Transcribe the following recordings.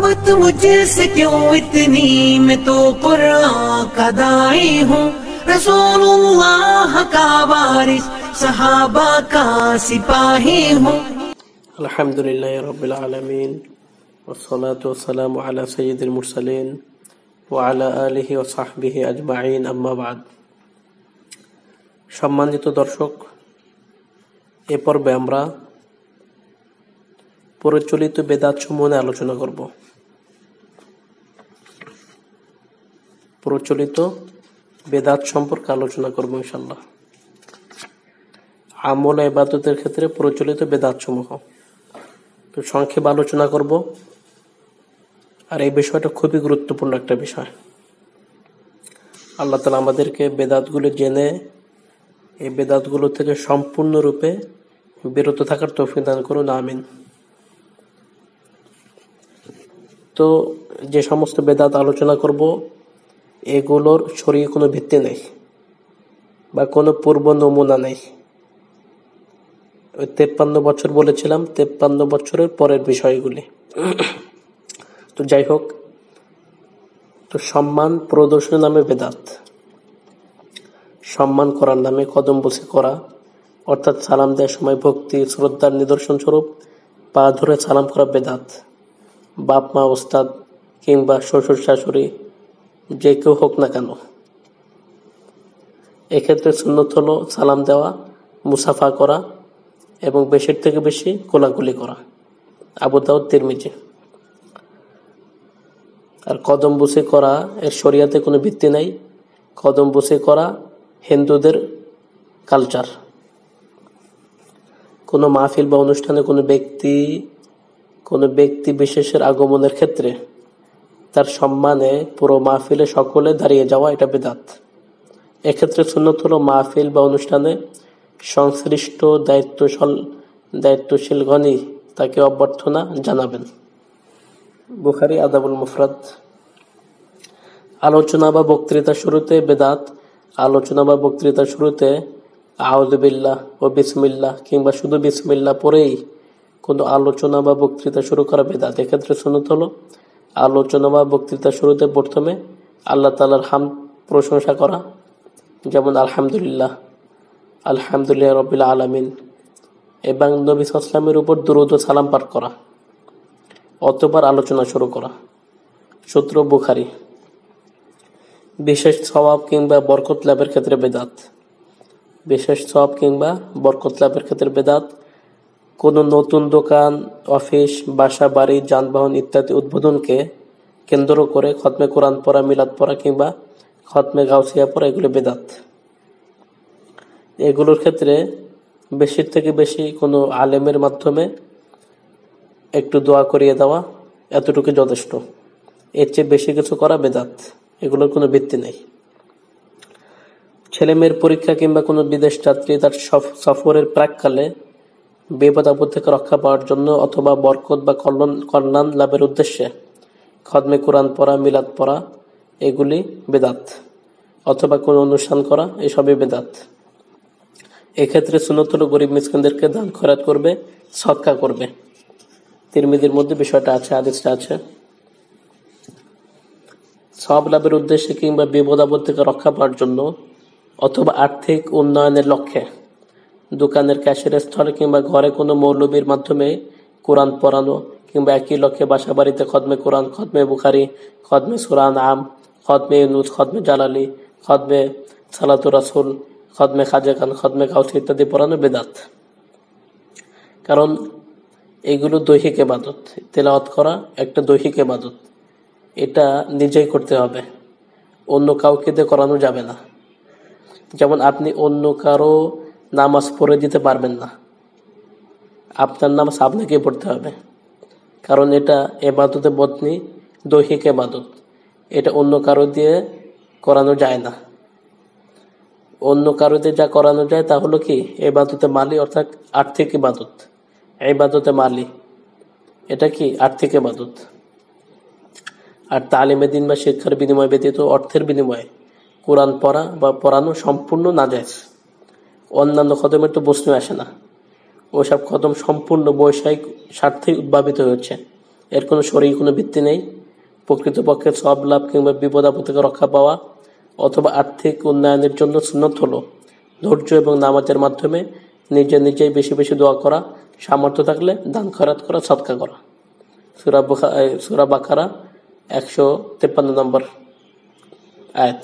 मोहब्बत मुझसे क्यों इतनी, मैं तो कुरान का दाई हूँ, रसूलुल्लाह का वारिस, सहाबा का सिपाही हूँ। अल्हम्दुलिल्लाह रब्बिल आलमीन वस्सलातु वस्सलामु अला सय्यिदिल मुरसालिन ওয়া আলা আলিহি ওয়া সাহবিহি আজমাইন, আম্মা বাদ। সম্মানিত দর্শক, এ পর্বে আমরা প্রচলিত বেদাত সমূহ নিয়ে আলোচনা করব। প্রচলিত বেদাত সম্পর্কে আলোচনা করব ইনশাআল্লাহ। আমল ও ইবাদতের ক্ষেত্রে প্রচলিত বেদাত সমূহ তো সংক্ষেপে আলোচনা করব। আর এই বিষয়টা খুবই গুরুত্বপূর্ণ একটা বিষয়। আল্লাহ তাআলা আমাদেরকে বেদাতগুলো জেনে এই বেদাতগুলো থেকে সম্পূর্ণরূপে বিরত থাকার তৌফিক দান করুন, আমিন। তো যে সমস্ত বেদাত আলোচনা করব এগুলোর শরীয়তে কোনো ভিত্তি নেই বা কোনো পূর্ব নমুনা নেই। ওই 53 বছর বলেছিলাম, 53 বছরের পরের বিষয়গুলি। তো যাই হোক, তো সম্মান প্রদর্শন নামে বেদাত, সম্মান করার নামে কদম বসে করা, অর্থাৎ সালাম দেওয়ার সময় ভক্তি শ্রদ্ধার নিদর্শন স্বরূপ পা ধরে সালাম করা বেদাত। বাপ মা ওস্তাদ কিংবা শ্বশুর শাশুড়ি যে কেউ হোক না কেন, এক্ষেত্রে সুন্নত হলো সালাম দেওয়া, মুসাফা করা এবং বেশির থেকে বেশি কোলাকুলি করা। আবু দাউদ, তিরমিজি। আর কদম বুসে করা এর শরিয়াতে কোনো ভিত্তি নাই। কদম বুসে করা হিন্দুদের কালচার। কোনো মাহফিল বা অনুষ্ঠানে কোনো ব্যক্তি বিশেষের আগমনের ক্ষেত্রে তার সম্মানে পুরো মাহফিলে সকলে দাঁড়িয়ে যাওয়া, এটা বিদআত। এক্ষেত্রে সুন্নত হলো মাহফিল বা অনুষ্ঠানে সংশ্লিষ্ট দায়িত্বশীলগণই তাকে অভ্যর্থনা জানাবেন। বুখারী, আদাবুল মুফরাদ। আলোচনা বা বক্তৃতার শুরুতে বেদাত। আলোচনা বা বক্তৃতার শুরুতে আউযু বিল্লাহ ও বিসমিল্লাহ কিংবা শুধু বিসমিল্লাহ পড়েই কোনো আলোচনা বা বক্তৃতা শুরু করা বেদাত। এক্ষেত্রে সুন্নত হলো আলোচনা বা বক্তৃতার শুরুতে প্রথমে আল্লাহ তাআলার হামদ প্রশংসা করা, যেমন আলহামদুলিল্লাহ, আলহামদুলিল্লাহ রাব্বিল আলামিন, এবং নবী সাল্লাল্লাহু আলাইহি ওয়াসাল্লামের উপর দুরূদ ও সালাম পাঠ করা, অতঃপর আলোচনা শুরু করা। সূত্র বুখারী। বিশেষ সওয়াব কিংবা বরকত লাভের ক্ষেত্রে বেদাত। বিশেষ সওয়াব কিংবা বরকত লাভের ক্ষেত্রে বেদাত। কোনো নতুন দোকান, অফিস, বাসা, বাড়ি, যানবাহন ইত্যাদি উদ্বোধনকে কেন্দ্র করে খতমে কোরআন পড়া, মিলাদ পড়া কিংবা খতমে গাউসিয়া পড়া, এগুলো বেদাত। এগুলোর ক্ষেত্রে বেশির থেকে বেশি কোনো আলেমের মাধ্যমে একটু দোয়া করিয়ে দেওয়া, এতটুকু যথেষ্ট। এর চেয়ে বেশি কিছু করা বেদাত। এগুলোর কোনো ভিত্তি নেই। ছেলেমেয়ের পরীক্ষা কিংবা কোনো বিদেশ যাত্রী তার সফরের প্রাককালে বিপদ আপদ থেকে রক্ষা পাওয়ার জন্য অথবা বরকত বা কল্যাণ লাভের উদ্দেশ্যে খতমে কোরআন পড়া, মিলাদ পড়া, এগুলি বেদাত। অথবা কোনো অনুষ্ঠান করা, এসবই বেদাত। এক্ষেত্রে সুন্নত হলো গরিব মিসকিনদেরকে দান খয়রাত করবে, সদকা করবে। তিরমিজির মধ্যে বিষয়টা আছে, হাদিসটা আছে। সওয়াব লাভের উদ্দেশ্যে কিংবা বিপদ আপদ থেকে রক্ষা পাওয়ার জন্য অথবা আর্থিক উন্নয়নের লক্ষ্যে দোকানের ক্যাশিয়ারের স্থলে কিংবা ঘরে কোনো মৌলবীর মাধ্যমে কোরআন পড়ানো কিংবা একই লক্ষ্যে বাসা বাড়িতে খতমে কোরআন, খতমে বুখারী, খতমে সূরা আনআম, খতমে ইউনূস, খতমে জালালী, খতমে সালাতুর রাসূল, খতমে খাজা খান, খতমে গাউসী ইত্যাদি পড়ানো বেদাত। কারণ এগুলো দৈহিক ইবাদত। তেলাওয়াত করা একটা দৈহিক ইবাদত, এটা নিজেই করতে হবে, অন্য কাউকে দিয়ে করানো যাবে না। যেমন আপনি অন্য কারো নামাজ পড়ে দিতে পারবেন না, আপনার নামাজ আপনাকে পড়তে হবে। কারণ এটা ইবাদতে বদনি, দৈহিক ইবাদত, এটা অন্য কারো দিয়ে করানো যায় না। অন্য কারো দিয়ে যা করানো যায় তা হলো কি ইবাদতে মালি, অর্থাৎ আর্থিক ইবাদত। ইবাদতে মালি এটা কি আর্থিক ইবাদত। আর তালিমে দিন বা শিক্ষার বিনিময় ব্যতীত অর্থের বিনিময়ে কোরআন পড়া বা পড়ানো সম্পূর্ণ নাজায়েজ। অন্যান্য খতমের তো প্রশ্ন আসে না, ওসব খতম সম্পূর্ণ বৈষয়িক স্বার্থেই উদ্ভাবিত হয়েছে। এর কোনো শরীর কোনো ভিত্তি নেই। প্রকৃতপক্ষে সব লাভ কিংবা বিপদ আপদ থেকে রক্ষা পাওয়া অথবা আর্থিক উন্নয়নের জন্য সুন্নত হলো ধৈর্য এবং নামাজের মাধ্যমে নিজেই বেশি বেশি দোয়া করা, সামর্থ্য থাকলে দান খয়রাত করা, সদকা করা। সূরা বাকারা 153 নম্বর আয়াত।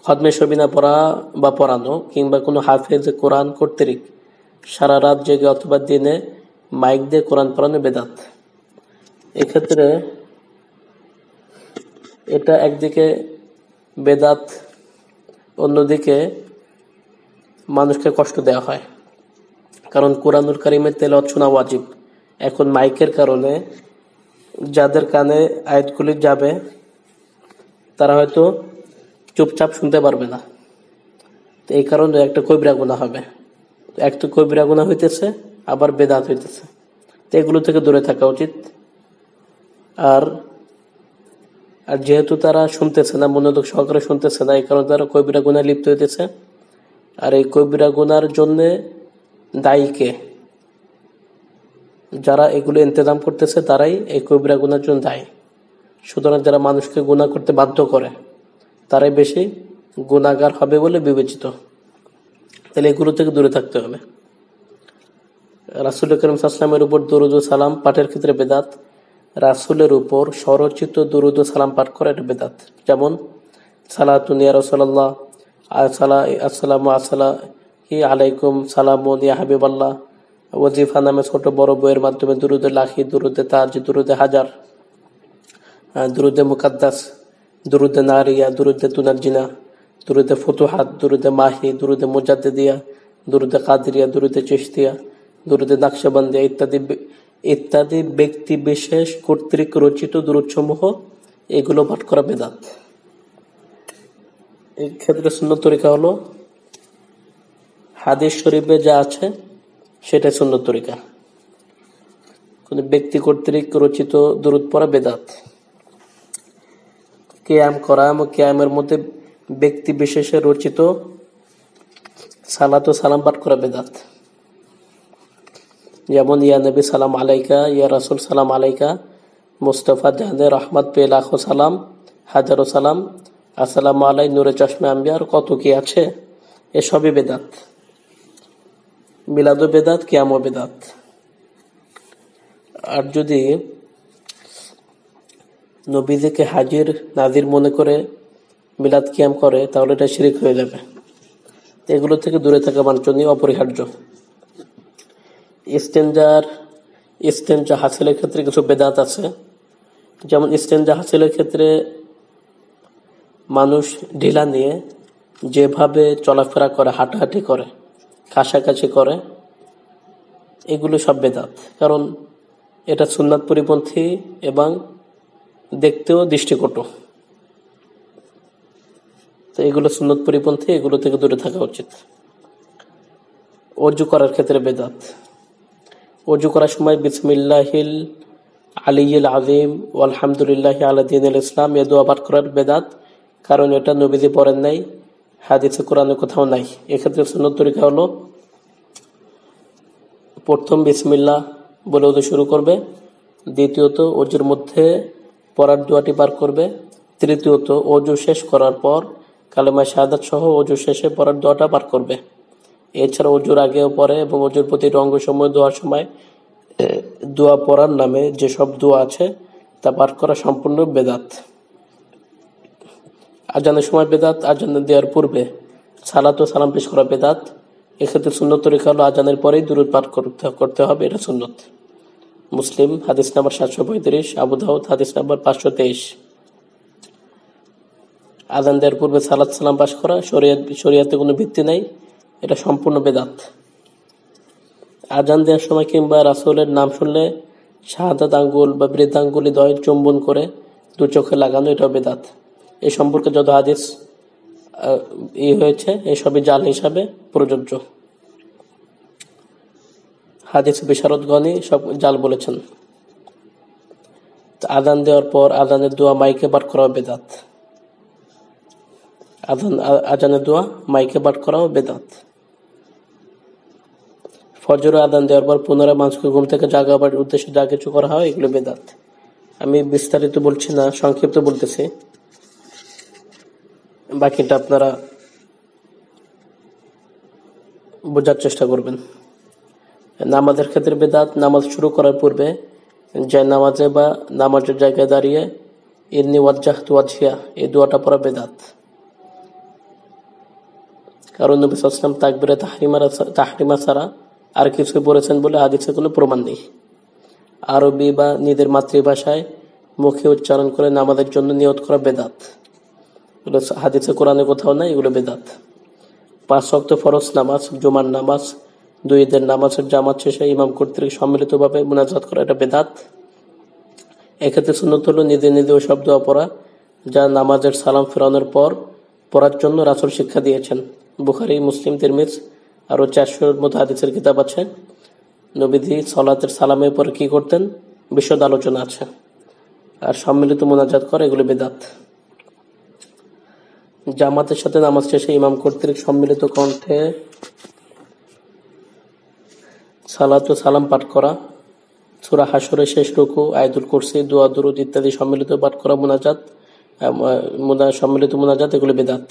খতমে সবিনা পড়া বা পড়ানো কিংবা কোনো হাফেজ কোরআন কর্তৃক সারা রাত জেগে অথবা দিনে মাইক দিয়ে কোরআন পড়ানো বেদাত। এক্ষেত্রে এটা একদিকে বেদাত, অন্যদিকে মানুষকে কষ্ট দেওয়া হয়, কারণ কোরআনুল কারীমের তেলাওয়াত শোনা ওয়াজিব। এখন মাইকের কারণে যাদের কানে আয়াতগুলি যাবে তারা হয়তো চুপচাপ শুনতে পারবে না, তো এই কারণে একটা কবিরা গুনাহ হবে। এক তো কবিরা গুনাহ হইতেছে, আবার বেদাত হইতেছে, তো এগুলো থেকে দূরে থাকা উচিত। আর যেহেতু তারা শুনতেছে না, মনোযোগ সহকারে শুনতেছে না, এই কারণে তারা কবিরা গুনাহ লিপ্ত হইতেছে। আর এই কবিরা গুনার জন্য দায়ীকে, যারা এগুলো ইন্তজাম করতেছে তারাই এই কবিরা গুনার জন্য দায়ী। সুতরাং যারা মানুষকে গুনাহ করতে বাধ্য করে তারাই বেশি গুনাহগার হবে বলে বিবেচিত। তাহলে এগুলো থেকে দূরে থাকতে হবে। রাসূল করিম সাল্লাল্লাহু আলাইহি ওয়াসাল্লামের উপর দরুদ ও সালাম পাঠের ক্ষেত্রে বেদাত। রাসূলের উপর স্বরচিত দরুদ ও সালাম পাঠ করা এটা বেদাত। যেমন সালাতুন ইয়া রাসূলুল্লাহ, আসসালামু আলাইকুম, সালামুন ইয়া হাবিবাল্লাহ, ওয়াজিফা নামে ছোট বড় বইয়ের মাধ্যমে দুরুদে লাখি, দুরুদে তাজ, দুরুদে হাজার, দুরুদে মুকাদ্দাস, দুরুদে নারিয়া, দুরুদে তুনাজিনা, দুরুদে ফুতুহাত, দুরুদে মাহি, দুরুদে মুজাদ্দিদিয়া, দুরুদে কাদরিয়া, দুরুদে চিশতিয়া, দুরুদে নকশবন্দিয়া ইত্যাদি ব্যক্তি বিশেষ কর্তৃক রচিত দুরূদসমূহ এগুলো পাঠ করা বেদাত। এই ক্ষেত্রে সুন্নত তরিকা হলো হাদিস শরীফে যা আছে সেটা সুন্নত তরিকা। কোন ব্যক্তি কর্তৃক রচিত দুরূদ পড়া বেদাত। কিয়াম করা এবং কিয়ামের মধ্যে ব্যক্তি বিশেষে রচিত সালাত ও সালাম পাঠ করা বেদাত। যেমন ইয়া নবী সালাম আলাইকা, ইয়া রাসূল সালাম আলাইকা, মুস্তাফা জাহানে রহমত পে লাখো সালাম, হাজারো সালাম, আসসালামু আলাই নূরে চশমে আম্বিয়া, আর কত কি আছে, এসবই বেদাত। মিলাদও বেদাত, কিয়ামও বেদাত। আর যদি নবীজিকে হাজির নাজির মনে করে মিলাদ কিয়াম করে তাহলে এটা শিরক হয়ে যাবে। এগুলো থেকে দূরে থাকা বাঞ্ছনীয়, অপরিহার্য। ইস্তেঞ্জা হাসিলের ক্ষেত্রে কিছু বেদাত আছে। যেমন ইস্তেঞ্জা হাসিলের ক্ষেত্রে মানুষ ঢিলা নিয়ে যেভাবে চলাফেরা করে, হাঁটাহাঁটি করে, কাছাকাছি করে, এগুলো সব বেদাত। কারণ এটা সুন্নাত পরিপন্থী এবং দেখতেও দৃষ্টিকটু। তো এগুলো সুন্নত পরিপন্থী, এগুলো থেকে দূরে থাকা উচিত। অজু করার ক্ষেত্রে বেদাত। অজু করার সময় বিসমিল্লাহিল আলিয়্যিল আযীম ওয়ালহামদুলিল্লাহি আলা দীনিল ইসলাম এ দোয়া পাঠ করার বেদাত। কারণ এটা নবীজি পড়েন নাই, হাদিসে কোরআনে কোথাও নাই। এক্ষেত্রে সুন্নত তরিকা হলো প্রথম বিসমিল্লাহ বলে অজু শুরু করবে, দ্বিতীয়ত অজুর মধ্যে পড়ার দোয়াটি পাঠ করবে, তৃতীয়ত অজু শেষ করার পর কালেমা শাহাদাত সহ অজু শেষে পড়ার দোয়াটা পাঠ করবে। এছাড়া অজুর আগেও পড়ে এবং অজুর প্রতি অঙ্গসমূহ দোয়ার সময় দোয়া পড়ার নামে যেসব দোয়া আছে তা পাঠ করা সম্পূর্ণ বেদাত। আজানের সময় বেদাত। আজান দেওয়ার পূর্বে সালাত ও সালাম পেশ করা বেদাত। এক্ষেত্রে সুন্নত তরিকা হলো আজানের পরেই দুরূদ পাঠ করতে হবে, এটা সুন্নত। মুসলিম হাদিস নাম্বার 735, আবু দাউদ হাদিস নাম্বার 523। আজান দেওয়ার পূর্বে সালাত সালাম পাঠ করা শরীয়তে কোনো ভিত্তি নাই, এটা সম্পূর্ণ বেদাত। আজান দেওয়ার সময় কিংবা রাসূলের নাম শুনলে শাহাদাত আঙ্গুল বা বৃদ্ধাঙ্গুলি দয় চুম্বন করে দু চোখে লাগানো, এটাও বেদাত। এই সম্পর্কে যত হাদিস হয়েছে এসবই জাল হিসাবে প্রযোজ্য। হাদিস বিশারদগণই সব জাল বলেছেন। আজান দেওয়ার পর আজানের দোয়া মাইকে পাঠ করাও বেদাত। আজানের দোয়া মাইকে পাঠ করাও বেদাত। ফজরের আযান দেওয়ার পর পুনরায় মানুষকে ঘুম থেকে জাগাবার উদ্দেশ্যে যা কিছু করা হয় এগুলো বেদাত। আমি বিস্তারিত বলছি না, সংক্ষিপ্ত বলতেছি, বাকিটা আপনারা বোঝার চেষ্টা করবেন। নামাজের ক্ষেত্রে বেদাত, নামাজ শুরু করার পূর্বে যে নামাজে বা নামাজের জায়গায় দাঁড়িয়ে ইন্নী ওয়াজ্জাহতু ওয়াজহিয়া এই দোয়াটা পড়া বেদাত। কারণ নবী সাল্লাল্লাহু আলাইহি ওয়াসাল্লাম তাকবীরে তাহরিমা ছাড়া আর কিছু বলেছেন বলে হাদিসে কোনো প্রমাণ নেই। আরবি বা নিজের মাতৃভাষায় মুখে উচ্চারণ করে নামাজের জন্য নিয়ত করা বেদাত, এগুলো হাদিসে কোরআনে কোথাও নাই, এগুলো বেদাত। 5 ওয়াক্ত ফরজ নামাজ, জুমার নামাজ, 2 ঈদের নামাজের জামাত শেষে ইমাম কর্তৃক সম্মিলিতভাবে মুনাজাত করা এটা বেদাত। এক্ষেত্রে সুন্নত হলো নিজে নিজে ওই শব্দ পড়া যা নামাজের সালাম ফেরানোর পর পড়ার জন্য রাসূল শিক্ষা দিয়েছেন। বুখারী, মুসলিম, তিরমিজি আরো 400-এর মতো হাদিসের কিতাব আছে। নবীজি সালাতের সালামের পর কি করতেন বিশদ আলোচনা আছে। আর সম্মিলিত মুনাজাত করে এগুলো বেদাত। জামাতের সাথে নামাজ শেষে ইমাম কর্তৃক সম্মিলিত কণ্ঠে সালাত ও সালাম পাঠ করা, সূরা হাশরের শেষ রুকু, আয়াতুল কুরসি, দোয়া দুরুদ ইত্যাদি সম্মিলিত পাঠ করা সম্মিলিত মুনাজাত এগুলো বেদাত।